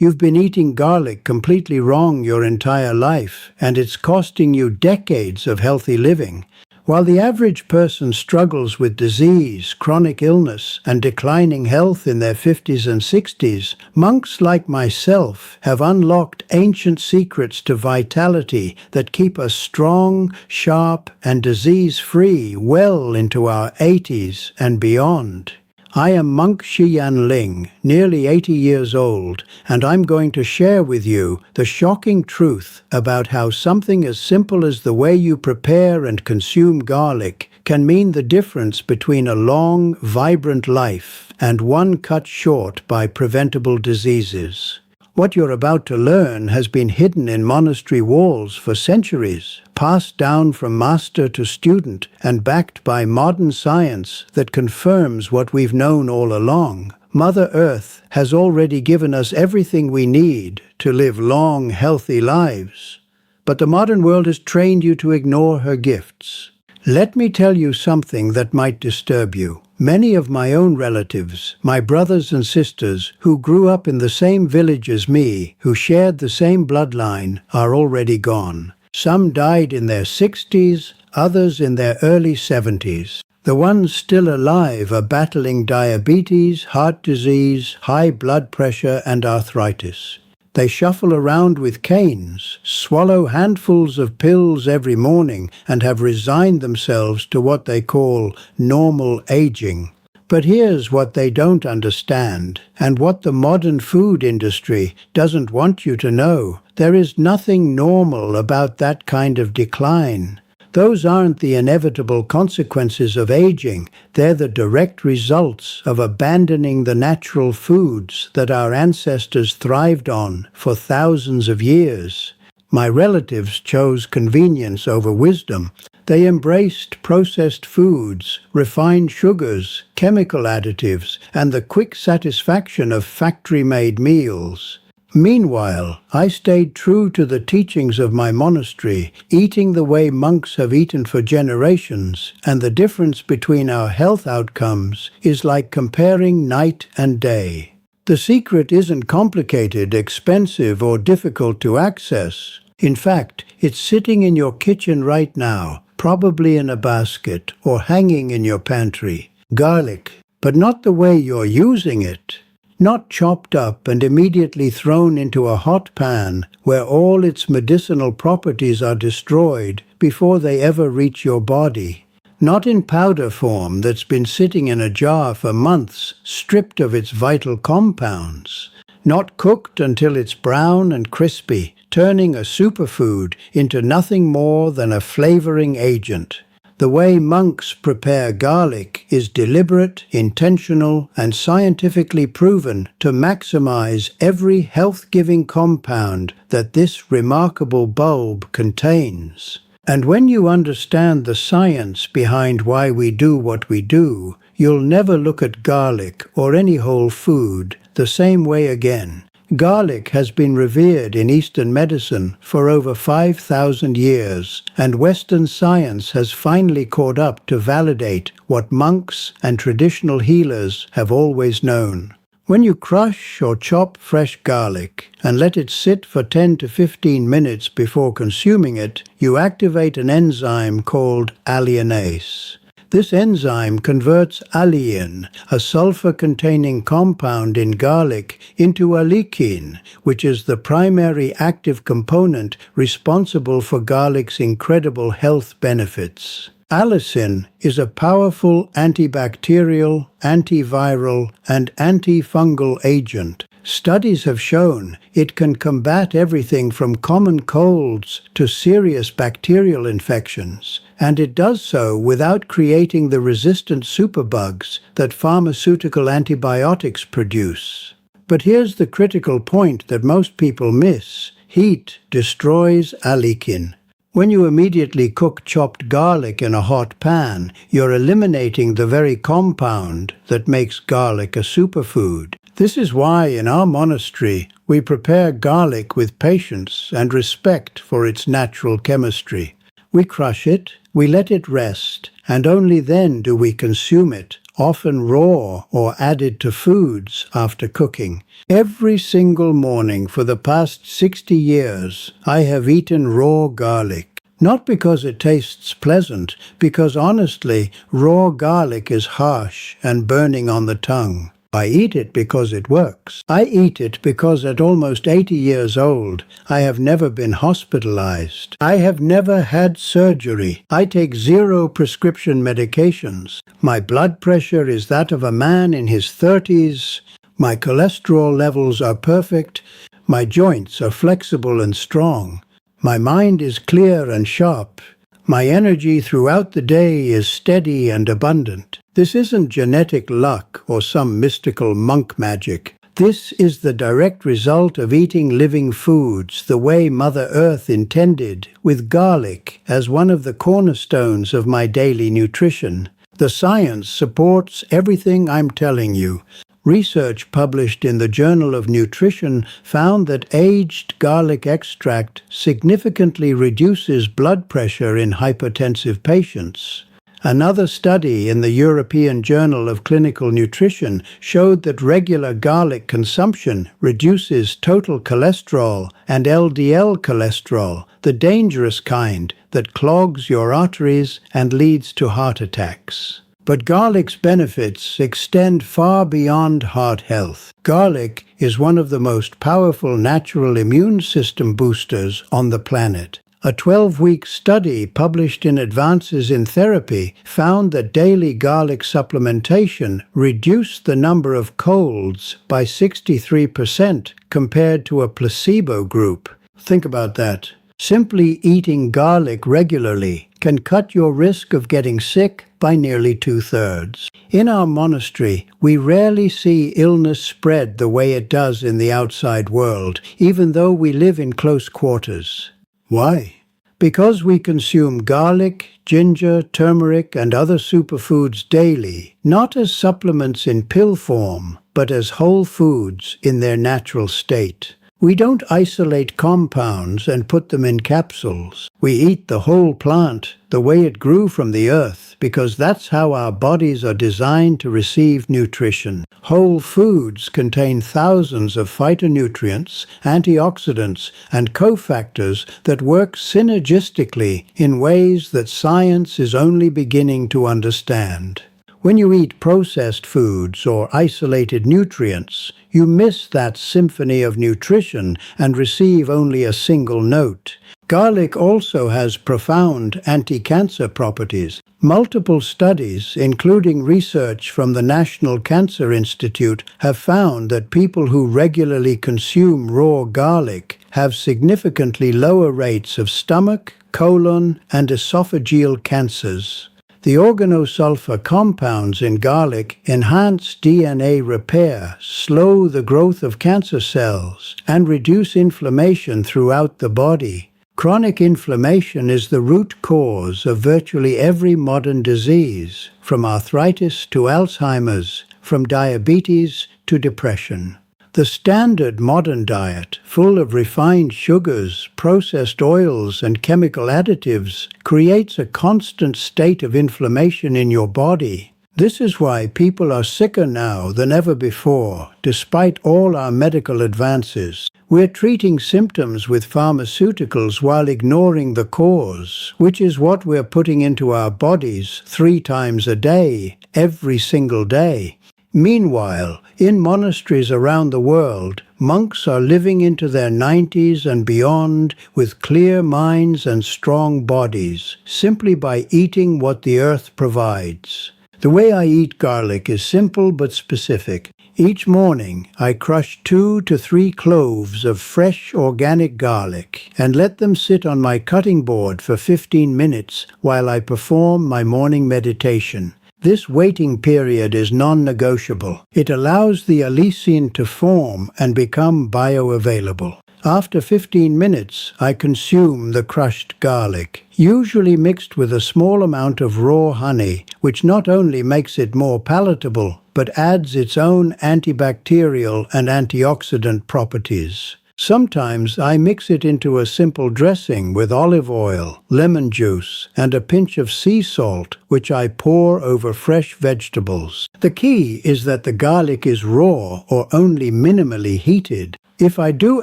You've been eating garlic completely wrong your entire life, and it's costing you decades of healthy living. While the average person struggles with disease, chronic illness, and declining health in their 50s and 60s, monks like myself have unlocked ancient secrets to vitality that keep us strong, sharp, and disease-free well into our 80s and beyond. I am Monk Shiyan Ling, nearly 80 years old, and I'm going to share with you the shocking truth about how something as simple as the way you prepare and consume garlic can mean the difference between a long, vibrant life and one cut short by preventable diseases. What you're about to learn has been hidden in monastery walls for centuries, passed down from master to student and backed by modern science that confirms what we've known all along. Mother Earth has already given us everything we need to live long, healthy lives. But the modern world has trained you to ignore her gifts. Let me tell you something that might disturb you. Many of my own relatives, my brothers and sisters, who grew up in the same village as me, who shared the same bloodline, are already gone. Some died in their 60s, others in their early 70s. The ones still alive are battling diabetes, heart disease, high blood pressure, and arthritis. They shuffle around with canes, swallow handfuls of pills every morning, and have resigned themselves to what they call normal aging. But here's what they don't understand, and what the modern food industry doesn't want you to know. There is nothing normal about that kind of decline. Those aren't the inevitable consequences of aging. They're the direct results of abandoning the natural foods that our ancestors thrived on for thousands of years. My relatives chose convenience over wisdom. They embraced processed foods, refined sugars, chemical additives, and the quick satisfaction of factory-made meals. Meanwhile, I stayed true to the teachings of my monastery, eating the way monks have eaten for generations, and the difference between our health outcomes is like comparing night and day. The secret isn't complicated, expensive, or difficult to access. In fact, it's sitting in your kitchen right now, probably in a basket or hanging in your pantry. Garlic, but not the way you're using it. Not chopped up and immediately thrown into a hot pan where all its medicinal properties are destroyed before they ever reach your body. Not in powder form that's been sitting in a jar for months, stripped of its vital compounds. Not cooked until it's brown and crispy, turning a superfood into nothing more than a flavoring agent. The way monks prepare garlic is deliberate, intentional, and scientifically proven to maximize every health-giving compound that this remarkable bulb contains. And when you understand the science behind why we do what we do, you'll never look at garlic or any whole food the same way again. Garlic has been revered in Eastern medicine for over 5,000 years, and Western science has finally caught up to validate what monks and traditional healers have always known. When you crush or chop fresh garlic and let it sit for 10 to 15 minutes before consuming it, you activate an enzyme called alliinase. This enzyme converts allicin, a sulfur-containing compound in garlic, into allicin, which is the primary active component responsible for garlic's incredible health benefits. Allicin is a powerful antibacterial, antiviral, and antifungal agent. Studies have shown it can combat everything from common colds to serious bacterial infections, and it does so without creating the resistant superbugs that pharmaceutical antibiotics produce. But here's the critical point that most people miss. Heat destroys allicin. When you immediately cook chopped garlic in a hot pan, you're eliminating the very compound that makes garlic a superfood. This is why in our monastery we prepare garlic with patience and respect for its natural chemistry. We crush it, we let it rest, and only then do we consume it, often raw or added to foods after cooking. Every single morning for the past 60 years, I have eaten raw garlic. Not because it tastes pleasant, because honestly, raw garlic is harsh and burning on the tongue. I eat it because it works. I eat it because at almost 80 years old, I have never been hospitalized. I have never had surgery. I take 0 prescription medications. My blood pressure is that of a man in his 30s. My cholesterol levels are perfect. My joints are flexible and strong. My mind is clear and sharp. My energy throughout the day is steady and abundant. This isn't genetic luck or some mystical monk magic. This is the direct result of eating living foods the way Mother Earth intended, with garlic as one of the cornerstones of my daily nutrition. The science supports everything I'm telling you. Research published in the Journal of Nutrition found that aged garlic extract significantly reduces blood pressure in hypertensive patients. Another study in the European Journal of Clinical Nutrition showed that regular garlic consumption reduces total cholesterol and LDL cholesterol, the dangerous kind that clogs your arteries and leads to heart attacks. But garlic's benefits extend far beyond heart health. Garlic is one of the most powerful natural immune system boosters on the planet. A 12-week study published in Advances in Therapy found that daily garlic supplementation reduced the number of colds by 63% compared to a placebo group. Think about that. Simply eating garlic regularly can cut your risk of getting sick by nearly 2/3. In our monastery, we rarely see illness spread the way it does in the outside world, even though we live in close quarters. Why? Because we consume garlic, ginger, turmeric, and other superfoods daily, not as supplements in pill form, but as whole foods in their natural state. We don't isolate compounds and put them in capsules. We eat the whole plant, the way it grew from the earth, because that's how our bodies are designed to receive nutrition. Whole foods contain thousands of phytonutrients, antioxidants, and cofactors that work synergistically in ways that science is only beginning to understand. When you eat processed foods or isolated nutrients, you miss that symphony of nutrition and receive only a single note. Garlic also has profound anti-cancer properties. Multiple studies, including research from the National Cancer Institute, have found that people who regularly consume raw garlic have significantly lower rates of stomach, colon, and esophageal cancers. The organosulfur compounds in garlic enhance DNA repair, slow the growth of cancer cells, and reduce inflammation throughout the body. Chronic inflammation is the root cause of virtually every modern disease, from arthritis to Alzheimer's, from diabetes to depression. The standard modern diet, full of refined sugars, processed oils, and chemical additives, creates a constant state of inflammation in your body. This is why people are sicker now than ever before, despite all our medical advances. We're treating symptoms with pharmaceuticals while ignoring the cause, which is what we're putting into our bodies 3 times a day, every single day. Meanwhile, in monasteries around the world, monks are living into their 90s and beyond with clear minds and strong bodies, simply by eating what the earth provides. The way I eat garlic is simple but specific. Each morning, I crush 2 to 3 cloves of fresh organic garlic and let them sit on my cutting board for 15 minutes while I perform my morning meditation. This waiting period is non-negotiable. It allows the allicin to form and become bioavailable. After 15 minutes, I consume the crushed garlic, usually mixed with a small amount of raw honey, which not only makes it more palatable, but adds its own antibacterial and antioxidant properties. Sometimes I mix it into a simple dressing with olive oil, lemon juice, and a pinch of sea salt, which I pour over fresh vegetables. The key is that the garlic is raw or only minimally heated. If I do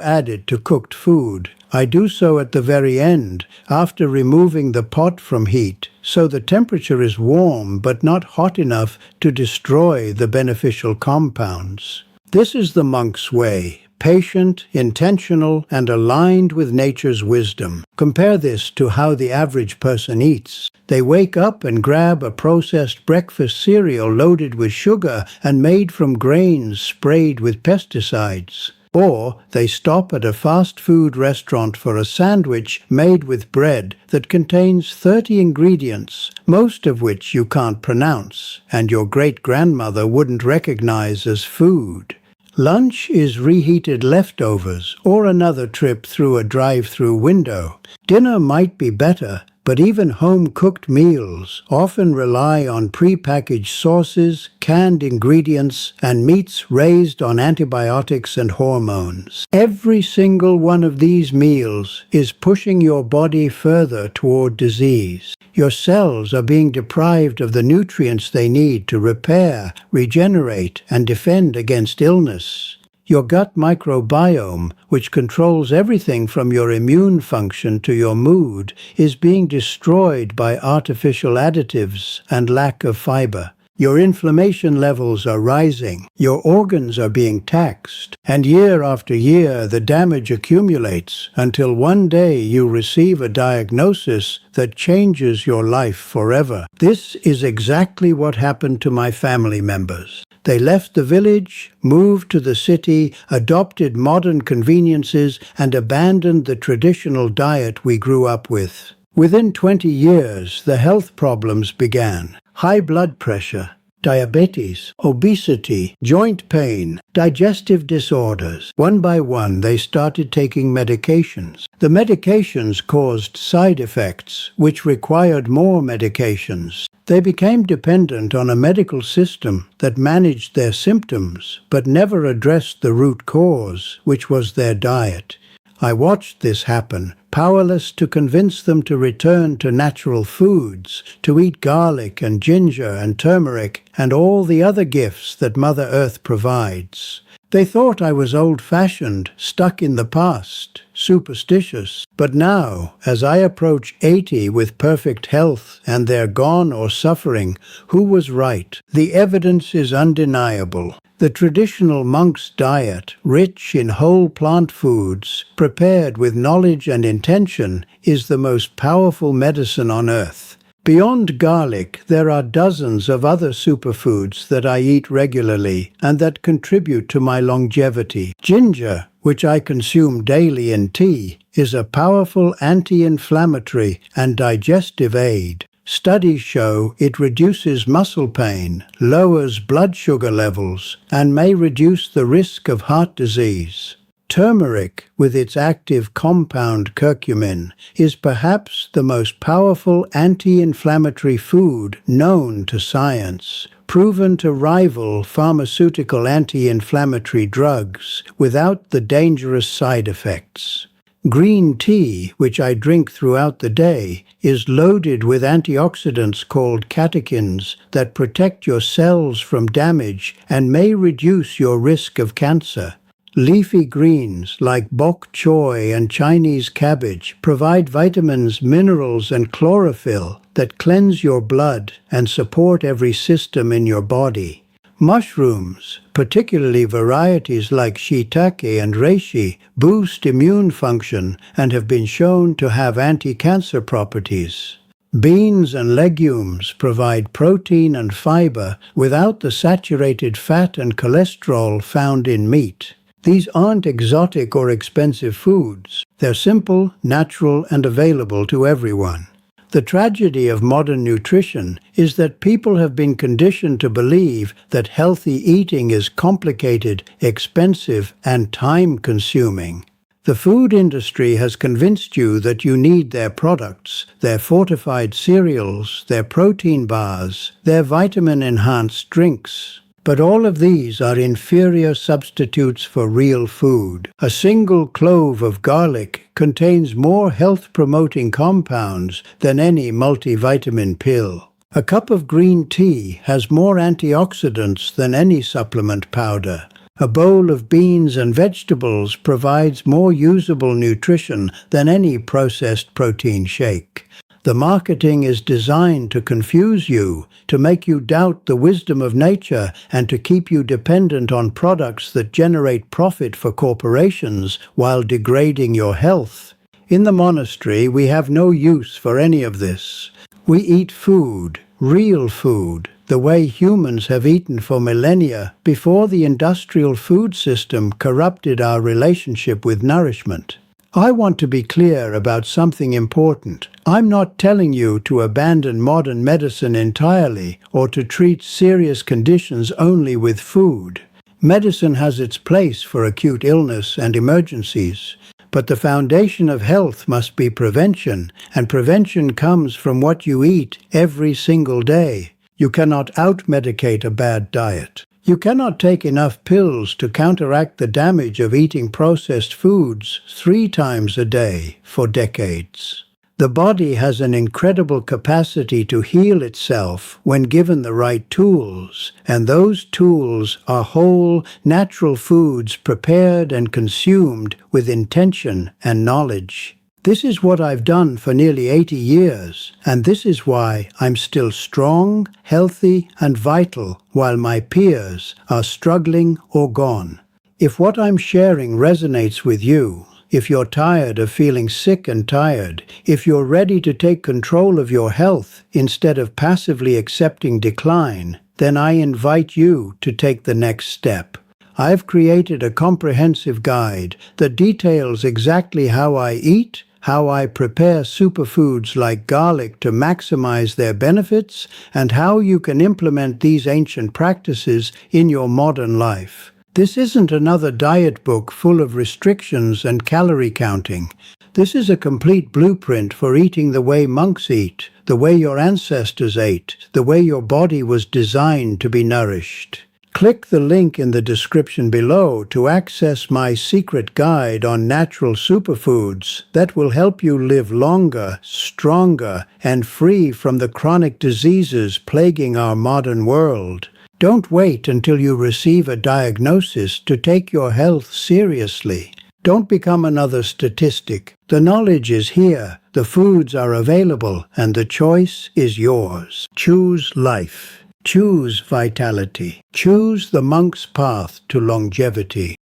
add it to cooked food, I do so at the very end, after removing the pot from heat, so the temperature is warm but not hot enough to destroy the beneficial compounds. This is the monk's way. Patient, intentional, and aligned with nature's wisdom. Compare this to how the average person eats. They wake up and grab a processed breakfast cereal loaded with sugar and made from grains sprayed with pesticides. Or they stop at a fast food restaurant for a sandwich made with bread that contains 30 ingredients, most of which you can't pronounce, and your great-grandmother wouldn't recognize as food. Lunch is reheated leftovers or another trip through a drive-through window. Dinner might be better, but even home-cooked meals often rely on pre-packaged sauces, canned ingredients, and meats raised on antibiotics and hormones. Every single one of these meals is pushing your body further toward disease. Your cells are being deprived of the nutrients they need to repair, regenerate, and defend against illness. Your gut microbiome, which controls everything from your immune function to your mood, is being destroyed by artificial additives and lack of fiber. Your inflammation levels are rising, your organs are being taxed, and year after year the damage accumulates until one day you receive a diagnosis that changes your life forever. This is exactly what happened to my family members. They left the village, moved to the city, adopted modern conveniences, and abandoned the traditional diet we grew up with. Within 20 years, the health problems began. High blood pressure, diabetes, obesity, joint pain, digestive disorders. One by one, they started taking medications. The medications caused side effects, which required more medications. They became dependent on a medical system that managed their symptoms, but never addressed the root cause, which was their diet. I watched this happen, powerless to convince them to return to natural foods, to eat garlic and ginger and turmeric and all the other gifts that Mother Earth provides. They thought I was old-fashioned, stuck in the past, superstitious. But now, as I approach 80 with perfect health and they're gone or suffering, who was right? The evidence is undeniable. The traditional monk's diet, rich in whole plant foods, prepared with knowledge and intention, is the most powerful medicine on earth. Beyond garlic, there are dozens of other superfoods that I eat regularly and that contribute to my longevity. Ginger, which I consume daily in tea, is a powerful anti-inflammatory and digestive aid. Studies show it reduces muscle pain, lowers blood sugar levels, and may reduce the risk of heart disease. Turmeric, with its active compound curcumin, is perhaps the most powerful anti-inflammatory food known to science, proven to rival pharmaceutical anti-inflammatory drugs without the dangerous side effects. Green tea, which I drink throughout the day, is loaded with antioxidants called catechins that protect your cells from damage and may reduce your risk of cancer. Leafy greens like bok choy and Chinese cabbage provide vitamins, minerals, and chlorophyll that cleanse your blood and support every system in your body. Mushrooms, particularly varieties like shiitake and reishi, boost immune function and have been shown to have anti-cancer properties. Beans and legumes provide protein and fiber without the saturated fat and cholesterol found in meat. These aren't exotic or expensive foods. They're simple, natural, and available to everyone. The tragedy of modern nutrition is that people have been conditioned to believe that healthy eating is complicated, expensive, and time-consuming. The food industry has convinced you that you need their products, their fortified cereals, their protein bars, their vitamin-enhanced drinks. But all of these are inferior substitutes for real food. A single clove of garlic contains more health-promoting compounds than any multivitamin pill. A cup of green tea has more antioxidants than any supplement powder. A bowl of beans and vegetables provides more usable nutrition than any processed protein shake. The marketing is designed to confuse you, to make you doubt the wisdom of nature, and to keep you dependent on products that generate profit for corporations while degrading your health. In the monastery, we have no use for any of this. We eat food, real food, the way humans have eaten for millennia before the industrial food system corrupted our relationship with nourishment. I want to be clear about something important. I'm not telling you to abandon modern medicine entirely or to treat serious conditions only with food. Medicine has its place for acute illness and emergencies, but the foundation of health must be prevention, and prevention comes from what you eat every single day. You cannot out-medicate a bad diet. You cannot take enough pills to counteract the damage of eating processed foods 3 times a day for decades. The body has an incredible capacity to heal itself when given the right tools, and those tools are whole, natural foods prepared and consumed with intention and knowledge. This is what I've done for nearly 80 years, and this is why I'm still strong, healthy, and vital while my peers are struggling or gone. If what I'm sharing resonates with you, if you're tired of feeling sick and tired, if you're ready to take control of your health instead of passively accepting decline, then I invite you to take the next step. I've created a comprehensive guide that details exactly how I eat, how I prepare superfoods like garlic to maximize their benefits, and how you can implement these ancient practices in your modern life. This isn't another diet book full of restrictions and calorie counting. This is a complete blueprint for eating the way monks eat, the way your ancestors ate, the way your body was designed to be nourished. Click the link in the description below to access my secret guide on natural superfoods that will help you live longer, stronger, and free from the chronic diseases plaguing our modern world. Don't wait until you receive a diagnosis to take your health seriously. Don't become another statistic. The knowledge is here, the foods are available, and the choice is yours. Choose life. Choose vitality. Choose the monk's path to longevity.